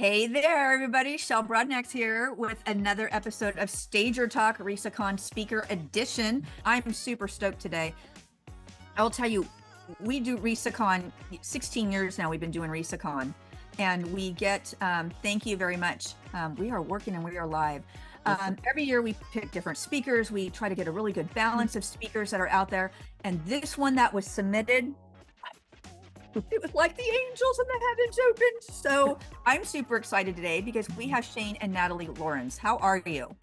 Hey there, everybody. Shell Brodnax here with another episode of Stager Talk, RESA Speaker Edition. I'm super stoked today. I'll tell you, we do RESA 16 years now. We've been doing RESA, and we get, thank you very much. We are working and we are live. Every year we pick different speakers. We try to get a really good balance of speakers that are out there. And this one that was submitted, it was like the angels in the heavens opened. So I'm super excited today because we have Shane and Natalie Lorenz. How are you?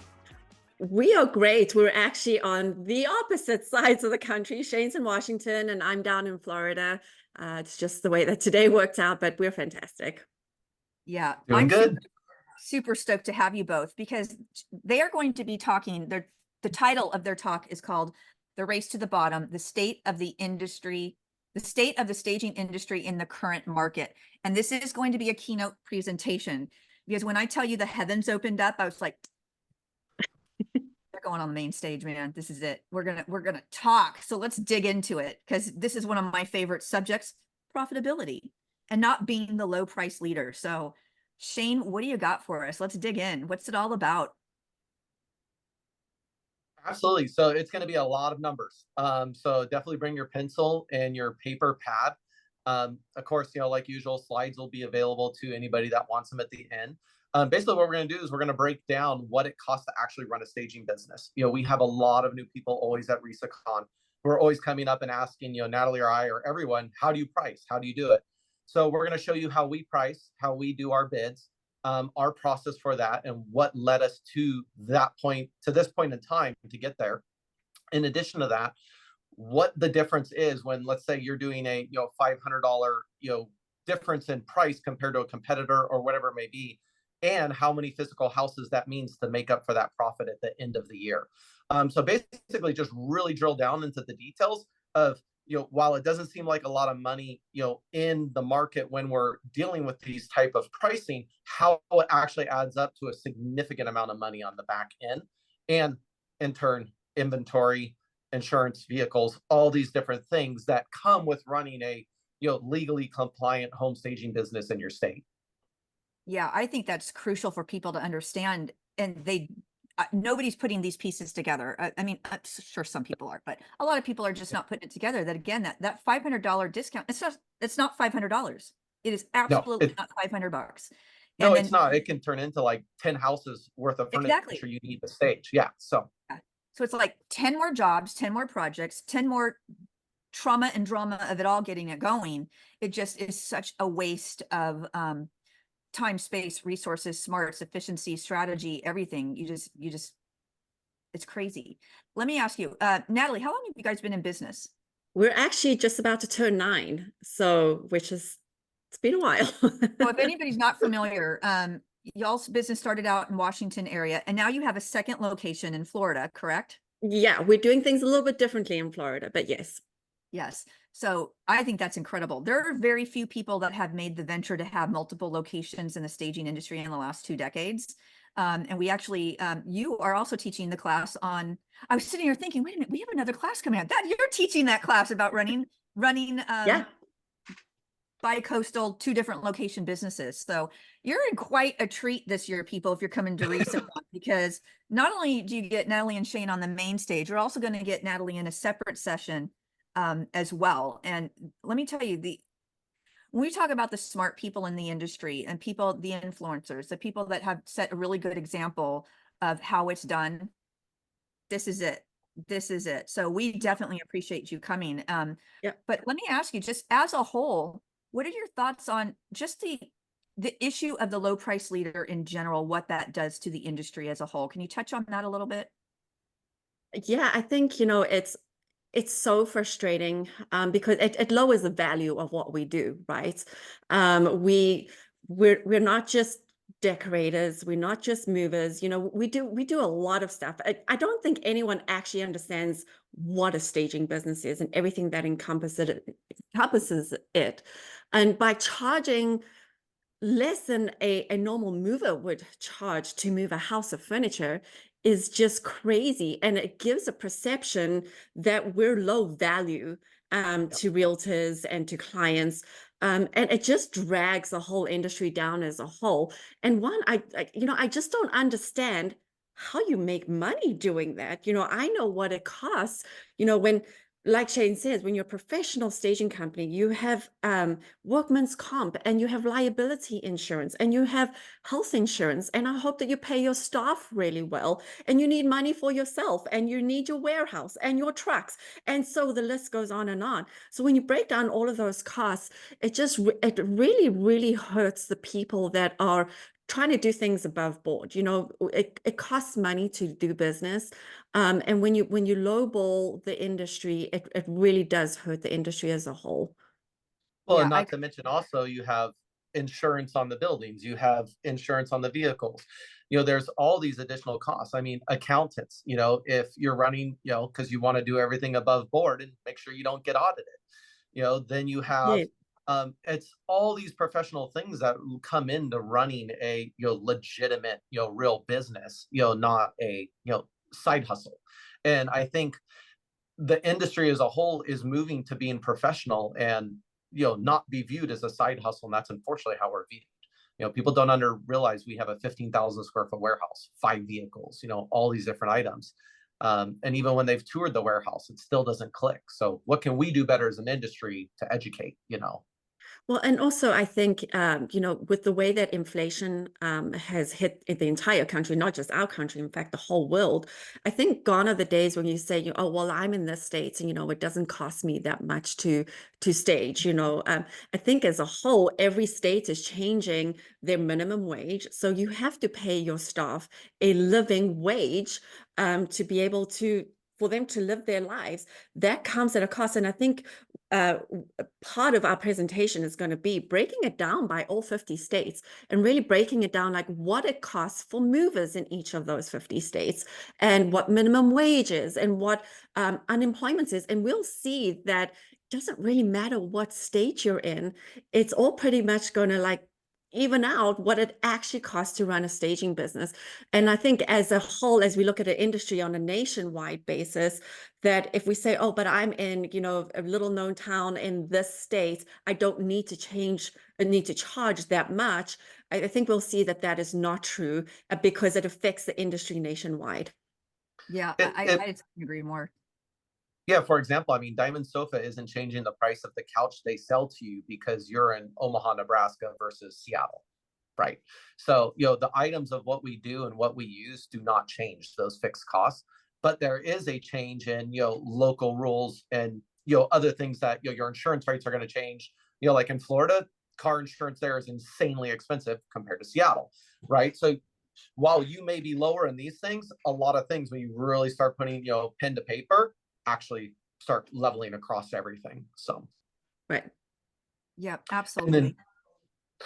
We are great. We're actually on the opposite sides of the country. Shane's in Washington and I'm down in Florida. It's just the way that today worked out, but we're fantastic. Yeah, Doing good. Super stoked to have you both because they are going to be talking. The title of their talk is called "The Race to the Bottom: The State of the Industry." The state of the staging industry in the current market. And this is going to be a keynote presentation because when I tell you the heavens opened up, I was like, they're going on the main stage, man. This is it. We're gonna talk. So let's dig into it because this is one of my favorite subjects, profitability and not being the low price leader. So Shane, what do you got for us? Let's dig in. What's it all about? Absolutely. So it's going to be a lot of numbers. So definitely bring your pencil and your paper pad. Of course, like usual, slides will be available to anybody that wants them at the end. Basically, what we're going to do is we're going to break down what it costs to actually run a staging business. We have a lot of new people always at RESA who are always coming up and asking, Natalie or I or everyone, how do you price? How do you do it? So we're going to show you how we price, how we do our bids, our process for that, and what led us to that point, to this point in time to get there. In addition to that, what the difference is when, let's say, you're doing a $500 difference in price compared to a competitor or whatever it may be, and how many physical houses that means to make up for that profit at the end of the year. So basically, just really drill down into the details of while it doesn't seem like a lot of money, in the market when we're dealing with these type of pricing, how it actually adds up to a significant amount of money on the back end, and in turn, inventory, insurance, vehicles, all these different things that come with running a legally compliant home staging business in your state. Yeah, I think that's crucial for people to understand, and nobody's putting these pieces together. I mean, I'm sure some people are, but a lot of people are just not putting it together. That again, that $500 discount, it's not $500. It is absolutely not $500. No, it's not. It can turn into like 10 houses worth of furniture you need to stage. Yeah. So it's like 10 more jobs, 10 more projects, 10 more trauma and drama of it all getting it going. It just is such a waste of time, space, resources, smarts, efficiency, strategy, everything. You just, it's crazy. Let me ask you, Natalie, how long have you guys been in business? We're actually just about to turn 9. So, it's been a while. So if anybody's not familiar, y'all's business started out in Washington area, and now you have a second location in Florida, correct? Yeah, we're doing things a little bit differently in Florida, but yes. Yes. So I think that's incredible. There are very few people that have made the venture to have multiple locations in the staging industry in the last 2 decades. And we actually, you are also teaching the class on, I was sitting here thinking, wait a minute, we have another class coming out. That you're teaching that class about running Yeah. bi-coastal 2 different location businesses. So you're in quite a treat this year, people, if you're coming to RESA, because not only do you get Natalie and Shane on the main stage, you're also going to get Natalie in a separate session as well. And let me tell you, when we talk about the smart people in the industry and people, the influencers, the people that have set a really good example of how it's done, this is it. This is it. So we definitely appreciate you coming. Yeah. But let me ask you, just as a whole, what are your thoughts on just the issue of the low price leader in general, what that does to the industry as a whole? Can you touch on that a little bit? Yeah, I think, it's so frustrating because it lowers the value of what we do, right? We're not just decorators, we're not just movers. We do a lot of stuff. I don't think anyone actually understands what a staging business is and everything that encompasses it. And by charging less than a normal mover would charge to move a house of furniture is just crazy. And it gives a perception that we're low value to realtors and to clients. And it just drags the whole industry down as a whole. And one, I just don't understand how you make money doing that. I know what it costs, when, like Shane says, when you're a professional staging company, you have workman's comp, and you have liability insurance, and you have health insurance. And I hope that you pay your staff really well, and you need money for yourself, and you need your warehouse and your trucks. And so the list goes on and on. So when you break down all of those costs, it really, really hurts the people that are trying to do things above board. It costs money to do business. And when you lowball the industry, it really does hurt the industry as a whole. Well, Yeah, and not to mention also you have insurance on the buildings, you have insurance on the vehicles. There's all these additional costs. I mean, accountants, if you're running, because you want to do everything above board and make sure you don't get audited, then you have Yeah. it's all these professional things that come into running a legitimate real business, not a side hustle. And I think the industry as a whole is moving to being professional and not be viewed as a side hustle. And that's unfortunately how we're viewed. People don't realize we have a 15,000 square foot warehouse, 5 vehicles, all these different items. And even when they've toured the warehouse, it still doesn't click. So what can we do better as an industry to educate? Well, and also I think, with the way that inflation has hit the entire country, not just our country, in fact, the whole world, I think gone are the days when you say, oh, well, I'm in the States and, it doesn't cost me that much to stage. I think as a whole, every state is changing their minimum wage. So you have to pay your staff a living wage to be able for them to live their lives. That comes at a cost. And I think part of our presentation is going to be breaking it down by all 50 states and really breaking it down, like what it costs for movers in each of those 50 states, and what minimum wage is, and what unemployment is. And we'll see that it doesn't really matter what state you're in. It's all pretty much going to even out what it actually costs to run a staging business. And I think as a whole, as we look at an industry on a nationwide basis, that if we say, oh, but I'm in, a little known town in this state, I don't need to charge that much. I think we'll see that that is not true, because it affects the industry nationwide. yeah, I agree more. Yeah, for example, I mean, Diamond Sofa isn't changing the price of the couch they sell to you because you're in Omaha, Nebraska versus Seattle, right? So, the items of what we do and what we use do not change those fixed costs, but there is a change in, local rules and, other things that, your insurance rates are going to change. Like in Florida, car insurance there is insanely expensive compared to Seattle, right? So while you may be lower in these things, a lot of things when you really start putting, pen to paper, actually start leveling across everything. So right. Yeah, absolutely.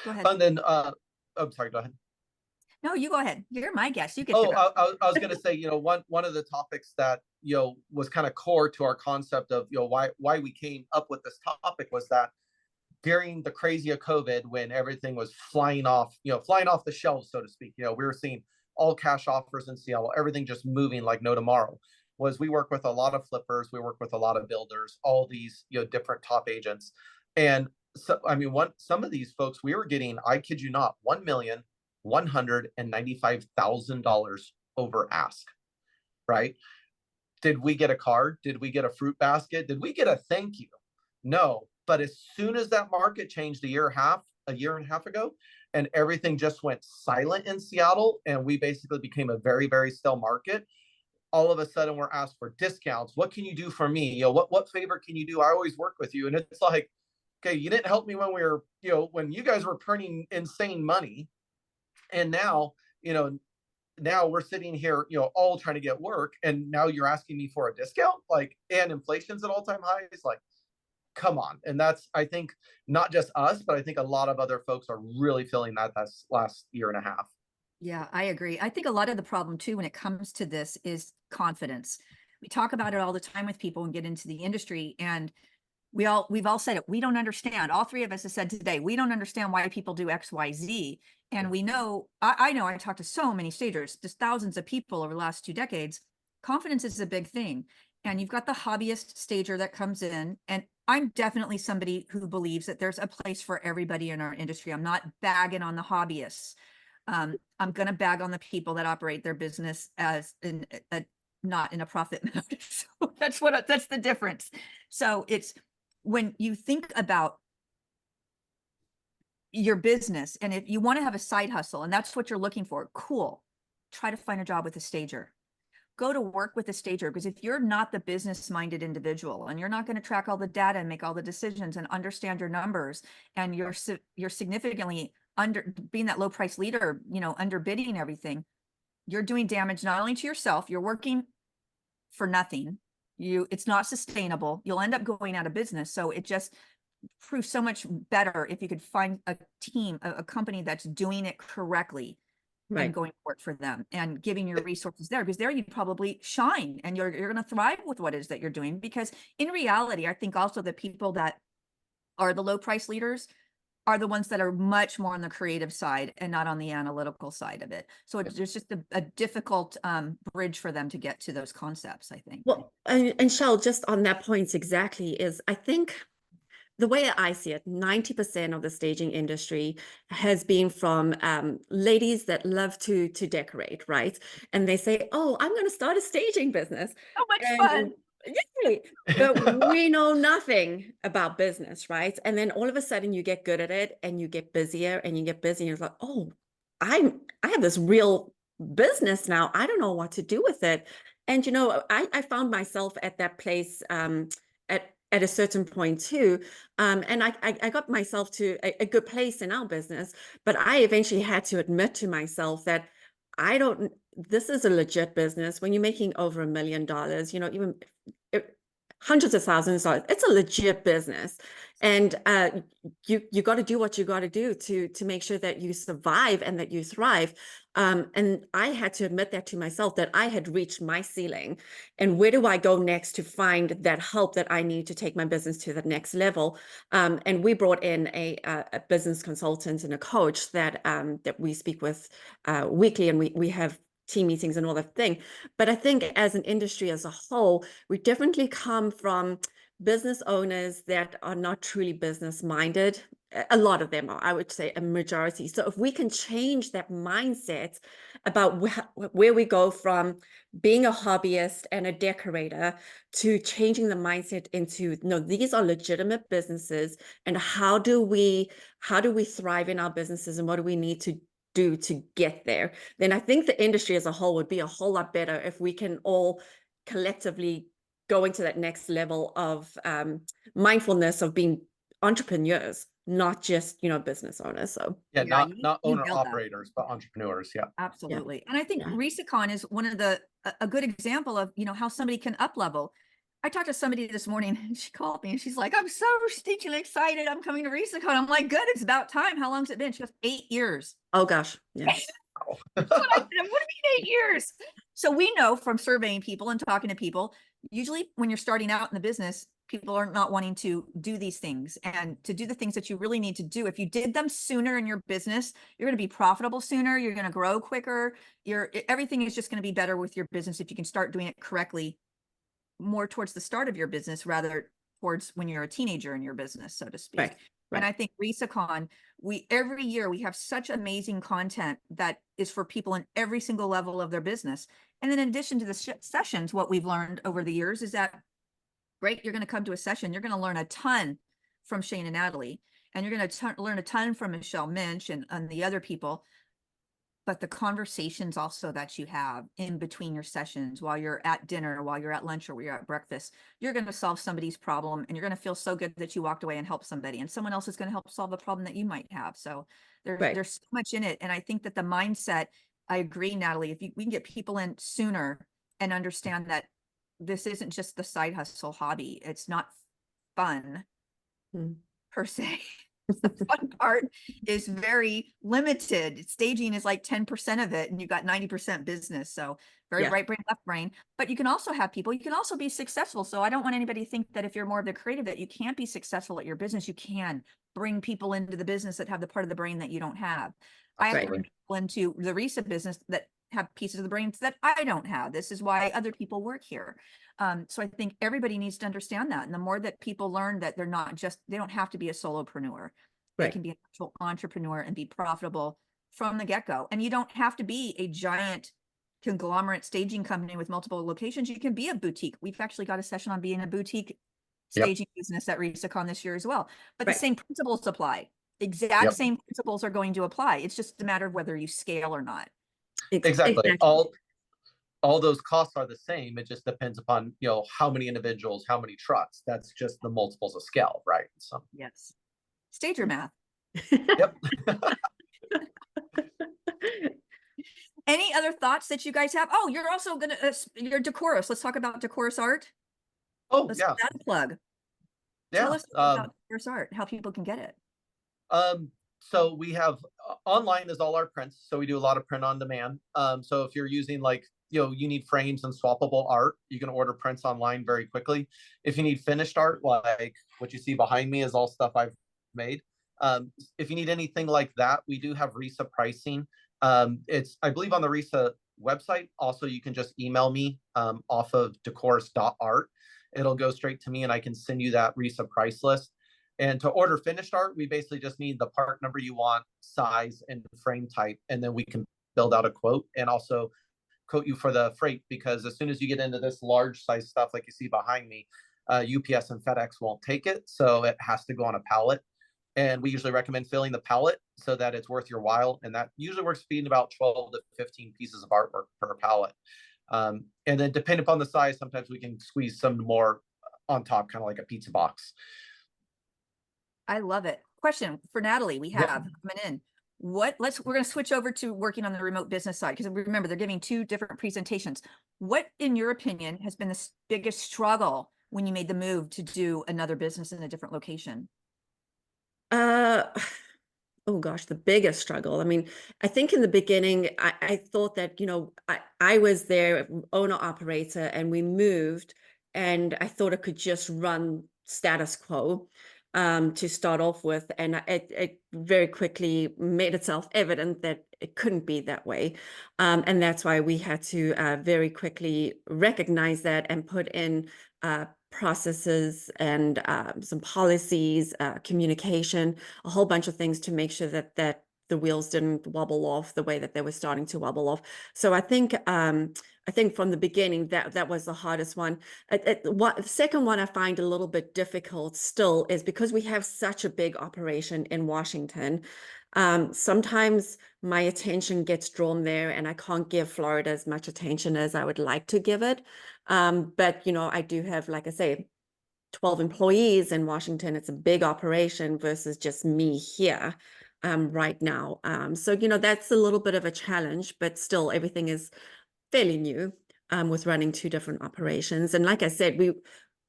Go ahead. And then I'm sorry, go ahead. No, you go ahead. You're my guest. You get to go. I was going to say, one of the topics that was kind of core to our concept of why we came up with this topic was that during the crazy of COVID, when everything was flying off the shelves, so to speak, we were seeing all cash offers in Seattle, everything just moving like no tomorrow. Was we work with a lot of flippers, we work with a lot of builders, all these different top agents. And so I mean, some of these folks we were getting, I kid you not, $1,195,000 over ask. Right? Did we get a card? Did we get a fruit basket? Did we get a thank you? No. But as soon as that market changed a year and a half ago, and everything just went silent in Seattle, and we basically became a very, very still market, all of a sudden we're asked for discounts. What can you do for me? What favor can you do? I always work with you. And it's like, okay, you didn't help me when we were, when you guys were printing insane money. And now, now we're sitting here, all trying to get work. And now you're asking me for a discount, and inflation's at all-time highs. Come on. And that's, I think, not just us, but I think a lot of other folks are really feeling that this last year and a half. Yeah, I agree. I think a lot of the problem too, when it comes to this, is confidence. We talk about it all the time with people and get into the industry, and we've all said it. We don't understand. All 3 of us have said today, we don't understand why people do X, Y, Z. And we know, I know I talked to so many stagers, just thousands of people over the last 2 decades. Confidence is a big thing. and you've got the hobbyist stager that comes in, and I'm definitely somebody who believes that there's a place for everybody in our industry. I'm not bagging on the hobbyists. I'm going to bag on the people that operate their business as not in a profit mode. So that's the difference. So it's when you think about your business, and if you want to have a side hustle and that's what you're looking for, cool. Try to find a job with a stager. Go to work with a stager, because if you're not the business minded individual and you're not going to track all the data and make all the decisions and understand your numbers, and you're significantly being that low price leader, underbidding everything, you're doing damage not only to yourself, you're working for nothing. It's not sustainable. You'll end up going out of business. So it just proves so much better if you could find a team, a company that's doing it correctly. Right. And going to work for them and giving your resources there, because there you probably shine and you're going to thrive with what it is that you're doing. Because in reality, I think also the people that are the low price leaders are the ones that are much more on the creative side and not on the analytical side of it. So there's just a difficult bridge for them to get to those concepts, I think. Well, and Shell, just on that point exactly, is I think the way I see it, 90% of the staging industry has been from ladies that love to decorate, right? And they say, oh, I'm going to start a staging business. So much fun. Yeah, but we know nothing about business, right? And then all of a sudden you get good at it and you get busier and you get busy. And it's like, oh, I have this real business now. I don't know what to do with it. And, I found myself at that place at a certain point too. And I got myself to a good place in our business, but I eventually had to admit to myself that this is a legit business. When you're making over $1 million, even hundreds of thousands of dollars, it's a legit business. And you got to do what you got to do to make sure that you survive and that you thrive. And I had to admit that to myself, that I had reached my ceiling. And where do I go next to find that help that I need to take my business to the next level? And we brought in a business consultant and a coach that we speak with weekly, and we have team meetings and all that thing. But I think as an industry as a whole, we definitely come from business owners that are not truly business minded. A lot of them are, I would say a majority. So if we can change that mindset about where we go from being a hobbyist and a decorator to changing the mindset into, no, these are legitimate businesses, and how do we thrive in our businesses, and what do we need to do to get there, then I think the industry as a whole would be a whole lot better if we can all collectively go into that next level of mindfulness of being entrepreneurs, not just business owners. So not owner operators, but entrepreneurs. Yeah, absolutely. And I think RESACon is one of a good example of how somebody can up level. I talked to somebody this morning, and she called me and she's like, I'm so stinking excited. I'm coming to RESACon. I'm like, good, it's about time. How long's it been? She goes, 8 years. Oh gosh. Yes. That's what I said. What do you mean 8 years? So we know from surveying people and talking to people, usually when you're starting out in the business, people are not wanting to do these things, and to do the things that you really need to do. If you did them sooner in your business, you're going to be profitable sooner. You're going to grow quicker. Everything is just going to be better with your business if you can start doing it correctly, more towards the start of your business rather towards when you're a teenager in your business, so to speak. Right. And I think RESACon, every year we have such amazing content that is for people in every single level of their business. And then in addition to the sessions, what we've learned over the years is that, great, you're going to come to a session, you're going to learn a ton from Shane and Natalie, and you're going to learn a ton from Michelle Minch and the other people. But the conversations also that you have in between your sessions, while you're at dinner, while you're at lunch, or while you're at breakfast, you're going to solve somebody's problem, and you're going to feel so good that you walked away and helped somebody, and someone else is going to help solve the problem that you might have. So there's so much in it. And I think that the mindset, I agree, Natalie, if we can get people in sooner and understand that this isn't just the side hustle hobby, it's not fun per se. The fun part is very limited. Staging is like 10% of it, and you've got 90% business. So very right brain, left brain. But you can also have people, you can also be successful. So I don't want anybody to think that if you're more of the creative that you can't be successful at your business. You can bring people into the business that have the part of the brain that you don't have. I have to bring people into the RESA business that have pieces of the brains that I don't have. This is why other people work here. So I think everybody needs to understand that. And the more that people learn that they don't have to be a solopreneur. They can be an actual entrepreneur and be profitable from the get-go. And you don't have to be a giant conglomerate staging company with multiple locations. You can be a boutique. We've actually got a session on being a boutique staging business at RESACon this year as well. But the same principles apply. Exact same principles are going to apply. It's just a matter of whether you scale or not. Exactly. All those costs are the same. It just depends upon, how many individuals, how many trucks. That's just the multiples of scale, right? So yes. Stager math. Yep. Any other thoughts that you guys have? Oh, you're also gonna you're Decours. Let's talk about Decours art. Let's give that a plug. Tell us about Decours art, how people can get it. So we have online is all our prints. So we do a lot of print on demand. So if you're using you need frames and swappable art, you can order prints online very quickly. If you need finished art, like what you see behind me is all stuff I've made. If you need anything like that, we do have RESA pricing. It's, I believe, on the RESA website. Also, you can just email me off of decours.art. It'll go straight to me and I can send you that RESA price list. And to order finished art, we basically just need the part number you want, size, and frame type, and then we can build out a quote and also quote you for the freight, because as soon as you get into this large size stuff like you see behind me, UPS and FedEx won't take it, so it has to go on a pallet. And we usually recommend filling the pallet so that it's worth your while, and that usually works being about 12 to 15 pieces of artwork per pallet. And then depending upon the size, sometimes we can squeeze some more on top, kind of like a pizza box. I love it. Question for Natalie, we have coming in. We're going to switch over to working on the remote business side, because remember, they're giving two different presentations. What, in your opinion, has been the biggest struggle when you made the move to do another business in a different location? Oh gosh, the biggest struggle. I mean, I think in the beginning, I thought that, I was their owner operator and we moved, and I thought it could just run status quo to start off with. And it very quickly made itself evident that it couldn't be that way. And that's why we had to very quickly recognize that and put in processes and some policies, communication, a whole bunch of things to make sure that the wheels didn't wobble off the way that they were starting to wobble off. So I think from the beginning that was the hardest one. The second one I find a little bit difficult still is because we have such a big operation in Washington. Sometimes my attention gets drawn there and I can't give Florida as much attention as I would like to give it. But, I do have, like I say, 12 employees in Washington. It's a big operation versus just me here right now. So, that's a little bit of a challenge, but still everything is fairly new with running two different operations. And like I said,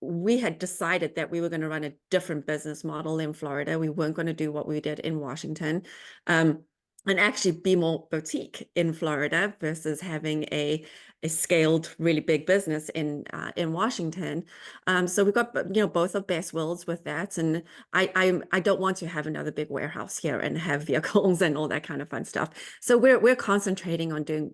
we had decided that we were going to run a different business model in Florida. We weren't going to do what we did in Washington. And actually be more boutique in Florida versus having a scaled, really big business in Washington. So we've got both of best worlds with that, and I don't want to have another big warehouse here and have vehicles and all that kind of fun stuff. So we're concentrating on doing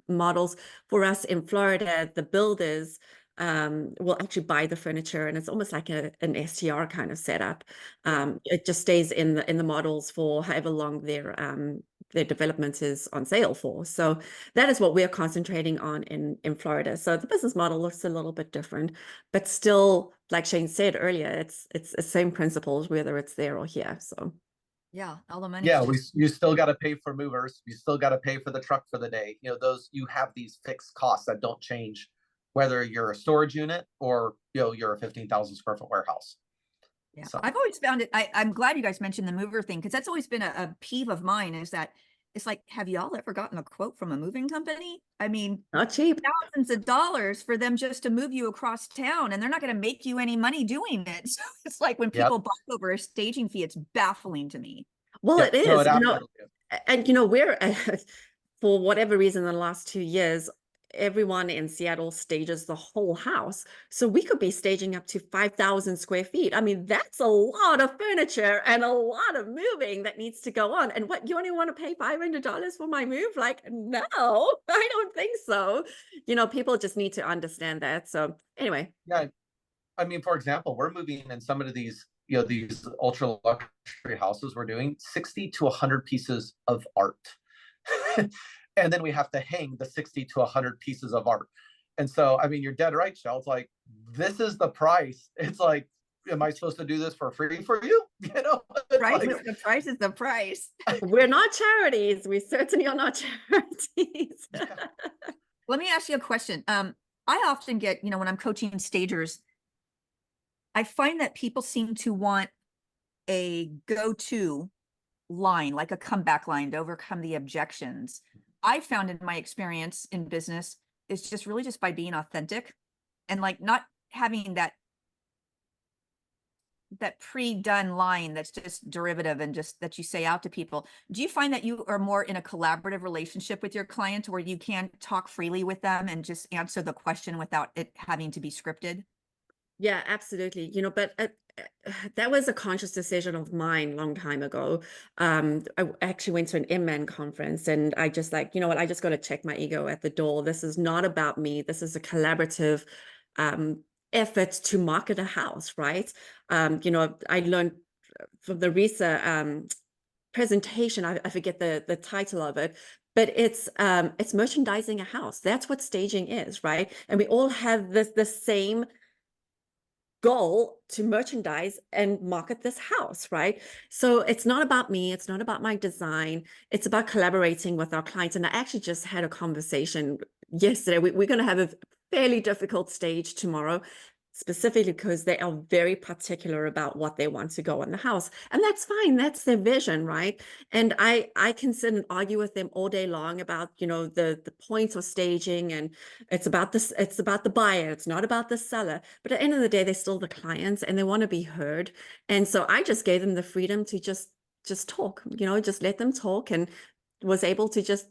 models for us in Florida. The builders will actually buy the furniture, and it's almost like an STR kind of setup. It just stays in the models for however long their development is on sale for. So that is what we're concentrating on in Florida. So the business model looks a little bit different, but still, like Shane said earlier, it's the same principles whether it's there or here. So yeah, all the money. Yeah, you still got to pay for movers. You still got to pay for the truck for the day. You have these fixed costs that don't change, whether you're a storage unit or you're a 15,000 square foot warehouse. Yeah, so I've always found it. I'm glad you guys mentioned the mover thing, because that's always been a peeve of mine, is that it's like, have y'all ever gotten a quote from a moving company? I mean, not cheap. Thousands of dollars for them just to move you across town, and they're not going to make you any money doing it. So it's like when people buy over a staging fee, it's baffling to me. Well, it is. No, it and we're for whatever reason in the last 2 years, everyone in Seattle stages the whole house. So we could be staging up to 5,000 square feet. I mean, that's a lot of furniture and a lot of moving that needs to go on. And what, you only want to pay $500 for my move? Like, no, I don't think so. You know, people just need to understand that. So anyway. Yeah. I mean, for example, we're moving in some of these, you know, these ultra luxury houses, we're doing 60 to 100 pieces of art. And then we have to hang the 60 to 100 pieces of art. And so, I mean, you're dead right, Shell. It's like, this is the price. It's like, am I supposed to do this for free for you? You know, Price is the price is the price. We're not charities. We certainly are not charities. Let me ask you a question. I often get, you know, when I'm coaching stagers, I find that people seem to want a go-to line, like a comeback line to overcome the objections. I found in my experience in business is just really just by being authentic and like not having that pre-done line that's just derivative and just that you say out to people. Do you find that you are more in a collaborative relationship with your client where you can talk freely with them and just answer the question without it having to be scripted? Yeah, absolutely. You know, but that was a conscious decision of mine a long time ago. I actually went to an Inman conference and I just like, you know what, I just got to check my ego at the door. This is not about me. This is a collaborative effort to market a house, right? You know, I learned from the RESA presentation, I forget the title of it, but it's merchandising a house. That's what staging is, right? And we all have the same goal to merchandise and market this house, right? So it's not about me, it's not about my design, it's about collaborating with our clients. And I actually just had a conversation yesterday. We're going to have a fairly difficult stage tomorrow, specifically because they are very particular about what they want to go in the house. And that's fine, that's their vision, right? And I can sit and argue with them all day long about, you know, the points of staging, and it's about this, it's about the buyer, it's not about the seller. But at the end of the day, they're still the clients and they want to be heard. And so I just gave them the freedom to just talk, you know, just let them talk, and was able to just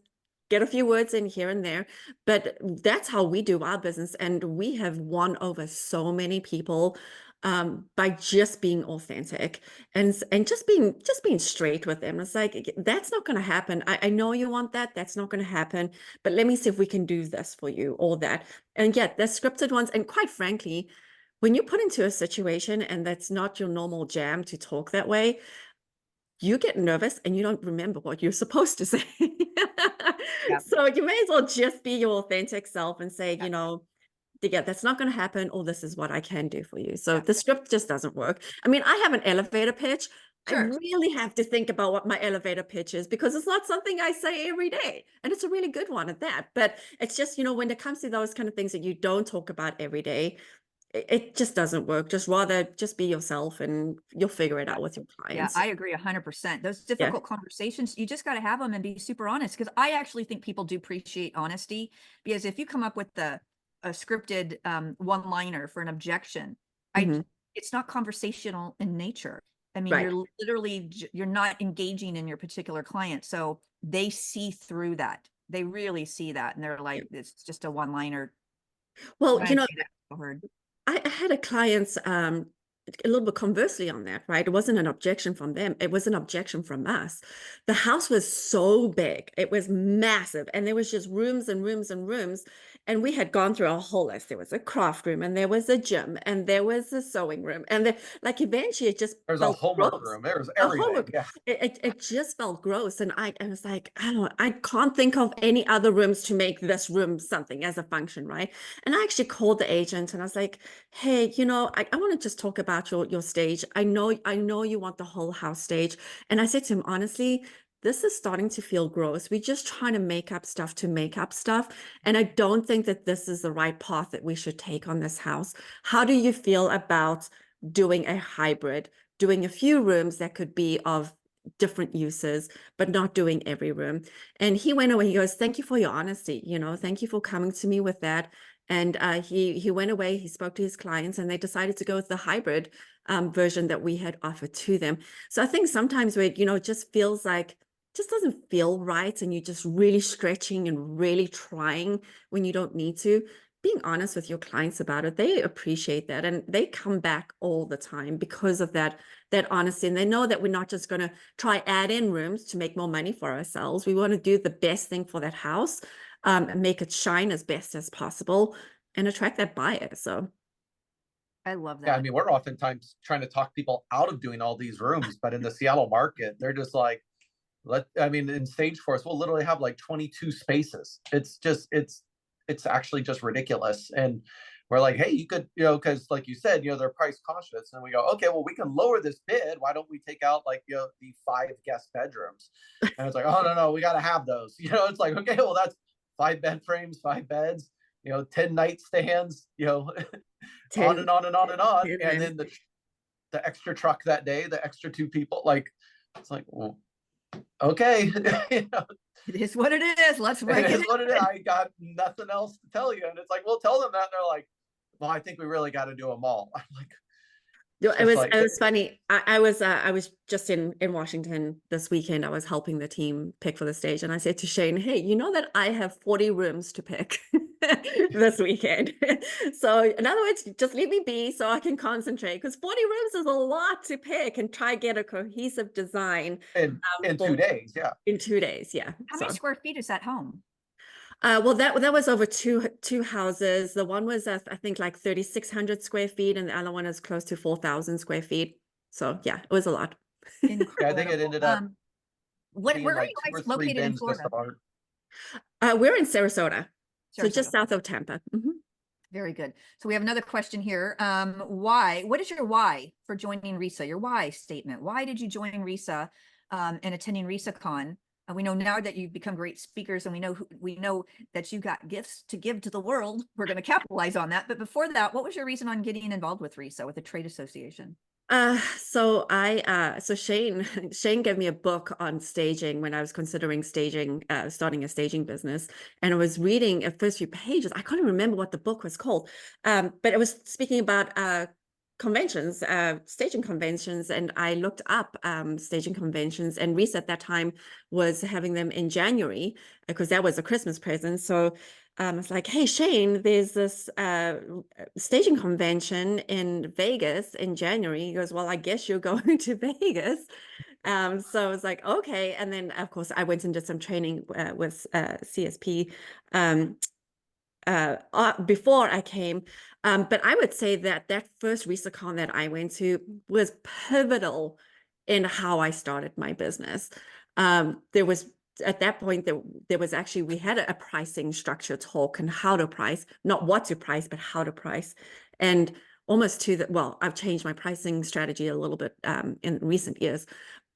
get a few words in here and there. But that's how we do our business. And we have won over so many people by just being authentic and just being straight with them. It's like, that's not going to happen. I know you want that. That's not going to happen. But let me see if we can do this for you, or that. And yet the scripted ones. And quite frankly, when you're put into a situation and that's not your normal jam to talk that way, you get nervous and you don't remember what you're supposed to say. Yep. So you may as well just be your authentic self and say, you know, yeah, that's not going to happen, or this is what I can do for you. So the script just doesn't work. I mean, I have an elevator pitch. I Sure. really have to think about what my elevator pitch is, because it's not something I say every day. And it's a really good one at that. But it's just, you know, when it comes to those kind of things that you don't talk about every day, it just doesn't work. Just rather just be yourself and you'll figure it out with your Yeah, clients. I agree 100%. Those difficult conversations, you just got to have them and be super honest. Because I actually think people do appreciate honesty. Because if you come up with a scripted one-liner for an objection, it's not conversational in nature. I mean, you're literally, you're not engaging in your particular client. So they see through that. They really see that. And they're like, it's just a one-liner. Well, you know, Heard. I had a client a little bit conversely on that, right? It wasn't an objection from them. It was an objection from us. The house was so big. It was massive. And there was just rooms and rooms and rooms. And we had gone through a whole list. There was a craft room and there was a gym and there was a sewing room. And then like eventually it just there's felt a homework gross. room. There's everything. Yeah. It just felt gross. And I was like, I can't think of any other rooms to make this room something as a function, right? And I actually called the agent and I was like, hey, you know, I want to just talk about your stage. I know you want the whole house stage. And I said to him, honestly, this is starting to feel gross. We're just trying to make up stuff to make up stuff. And I don't think that this is the right path that we should take on this house. How do you feel about doing a hybrid, doing a few rooms that could be of different uses, but not doing every room? And he went away. He goes, thank you for your honesty. You know, thank you for coming to me with that. And he went away, he spoke to his clients, and they decided to go with the hybrid version that we had offered to them. So I think sometimes it just feels like just doesn't feel right, and you're just really stretching and really trying when you don't need to, being honest with your clients about it, they appreciate that, and they come back all the time because of that honesty. And they know that we're not just going to try add in rooms to make more money for ourselves. We want to do the best thing for that house, and make it shine as best as possible and attract that buyer. So I love Yeah, I that. mean, we're oftentimes trying to talk people out of doing all these rooms, but in the Seattle market, they're just like, in Stage Force, we'll literally have like 22 spaces. It's actually just ridiculous. And we're like, hey, you could, because like you said, they're price cautious. And we go, okay, well, we can lower this bid. Why don't we take out like, the 5 guest bedrooms? And it's like, oh, no, we got to have those. It's like, okay, well, that's 5 bed frames, 5 beds, 10 nightstands, on and on and on and on. And then the extra truck that day, the extra 2 people, like, it's like, well, okay. It is what it is. Let's break it. It is what it is. I got nothing else to tell you. And it's like, we'll tell them that. And they're like, well, I think we really got to do them all. I'm like, it was funny. I was just in Washington this weekend. I was helping the team pick for the stage, and I said to Shane, hey, you know that I have 40 rooms to pick this weekend. So in other words, just leave me be so I can concentrate, because 40 rooms is a lot to pick and try get a cohesive design in 2 days. Yeah. In 2 days. Yeah. How many square feet is that home? Well, that was over two houses. The one was, I think, like 3,600 square feet, and the other one is close to 4,000 square feet. So yeah, it was a lot. Yeah, I think it ended up. Where are you guys located in Florida? We're in Sarasota, so just south of Tampa. Mm-hmm. Very good. So we have another question here. Why? What is your why for joining RESA? Your why statement. Why did you join RESA and attending RESACon? We know now that you've become great speakers, and we know that you got gifts to give to the world. We're going to capitalize on that. But before that, what was your reason on getting involved with RESA, with the trade association? So Shane gave me a book on staging when I was considering starting a staging business, and I was reading the first few pages. I can't remember what the book was called, but it was speaking about conventions, staging conventions, and I looked up staging conventions, and RESA at that time was having them in January because that was a Christmas present. So it's like, hey, Shane, there's this staging convention in Vegas in January. He goes, well, I guess you're going to Vegas. So I was like, okay. And then, of course, I went and did some training with CSP before I came. But I would say that first RESACon that I went to was pivotal in how I started my business. There was, at that point, there was actually, we had a pricing structure talk and how to price, not what to price, but how to price. And almost I've changed my pricing strategy a little bit in recent years,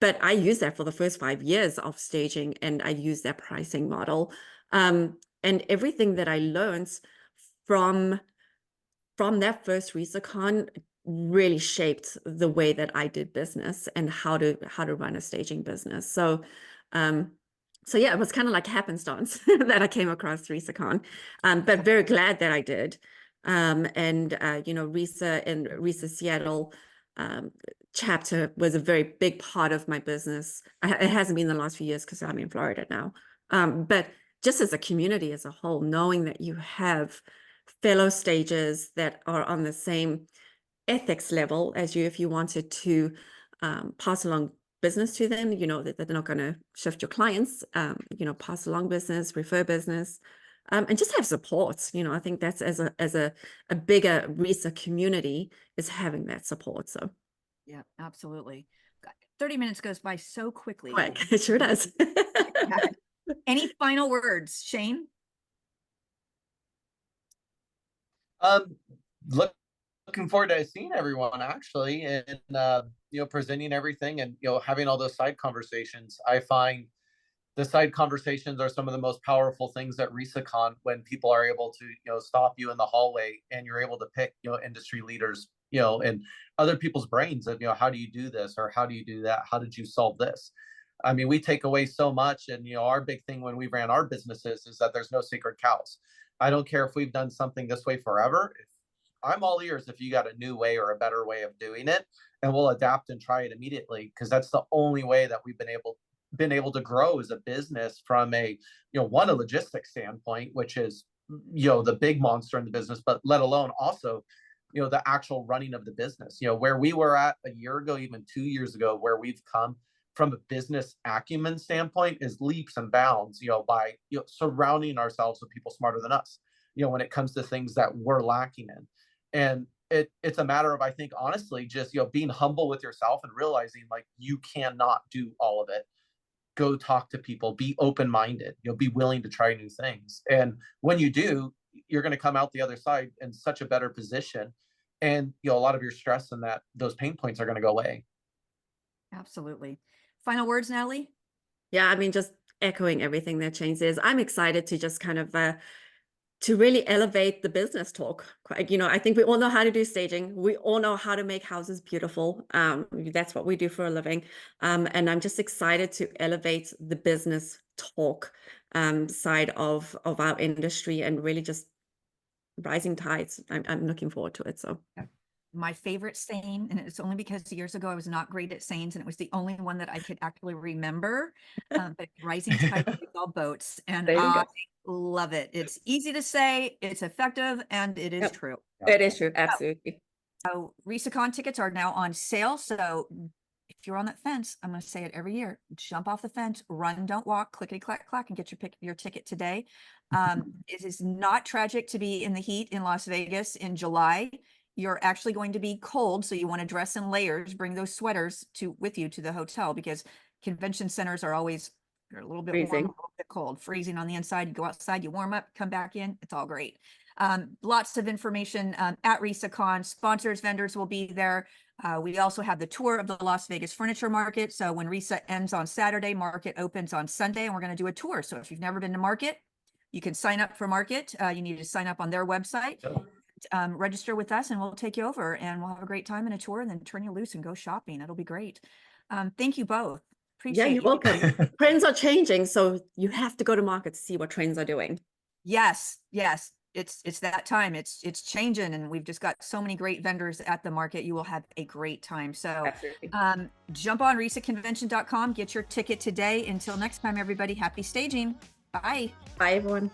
but I used that for the first 5 years of staging, and I used that pricing model. And everything that I learned from that first RESACon really shaped the way that I did business and how to run a staging business. So yeah, it was kind of like happenstance that I came across RESACon, but very glad that I did. RESA and RESA Seattle chapter was a very big part of my business. It hasn't been the last few years because I'm in Florida now, but just as a community as a whole, knowing that you have fellow stagers that are on the same ethics level as you, if you wanted to pass along business to them, that they're not going to shift your clients, pass along business, refer business, and just have support. I think that's as a bigger RESA community is having that support. So yeah, absolutely. 30 minutes goes by so quickly. Quick. It sure does. Any final words, Shane? Looking forward to seeing everyone actually, and presenting everything, and having all those side conversations. I find the side conversations are some of the most powerful things at RESACon, when people are able to stop you in the hallway and you're able to pick industry leaders and other people's brains of how do you do this, or how do you do that, how did you solve this. I mean, we take away so much, and our big thing when we ran our businesses is that there's no sacred cows. I don't care if we've done something this way forever. I'm all ears if you got a new way or a better way of doing it, and we'll adapt and try it immediately, because that's the only way that we've been able been able to grow as a business from a, one, a logistics standpoint, which is, the big monster in the business, but let alone also, the actual running of the business, where we were at a year ago, even 2 years ago, where we've come from a business acumen standpoint is leaps and bounds, by, surrounding ourselves with people smarter than us, when it comes to things that we're lacking in. And it's a matter of, I think, honestly, just, being humble with yourself and realizing like you cannot do all of it. Go talk to people, be open-minded, be willing to try new things. And when you do, you're going to come out the other side in such a better position. And, a lot of your stress and those pain points are going to go away. Absolutely. Final words, Natalie? Yeah, I mean, just echoing everything that Shane says. I'm excited to just kind of to really elevate the business talk. I think we all know how to do staging. We all know how to make houses beautiful. That's what we do for a living. And I'm just excited to elevate the business talk side of our industry and really just rising tides. I'm looking forward to it. So. My favorite saying, and it's only because years ago I was not great at sayings, and it was the only one that I could actually remember. But rising tide lifts all boats, and I love it. It's easy to say, it's effective, and it is true. It is true, absolutely. So RESACon tickets are now on sale. So if you're on that fence, I'm going to say it every year: jump off the fence, run, don't walk, clickety clack clack, and get your ticket today. It is not tragic to be in the heat in Las Vegas in July. You're actually going to be cold, so you want to dress in layers. Bring those sweaters with you to the hotel, because convention centers are always a little bit freezing. Warm, a little bit cold, freezing on the inside. You go outside, you warm up, come back in. It's all great. Lots of information at RESACon. Sponsors, vendors will be there. We also have the tour of the Las Vegas furniture market. So when RESA ends on Saturday, market opens on Sunday, and we're going to do a tour. So if you've never been to market, you can sign up for market. You need to sign up on their website. Register with us, and we'll take you over, and we'll have a great time in a tour, and then turn you loose and go shopping. It'll be great. Thank you both. Appreciate you're welcome. Trends are changing, so you have to go to market to see what trends are doing. Yes, it's that time. It's changing, and we've just got so many great vendors at the market. You will have a great time. So jump on resaconvention.com, get your ticket today. Until next time, everybody, happy staging. Bye. Bye, everyone.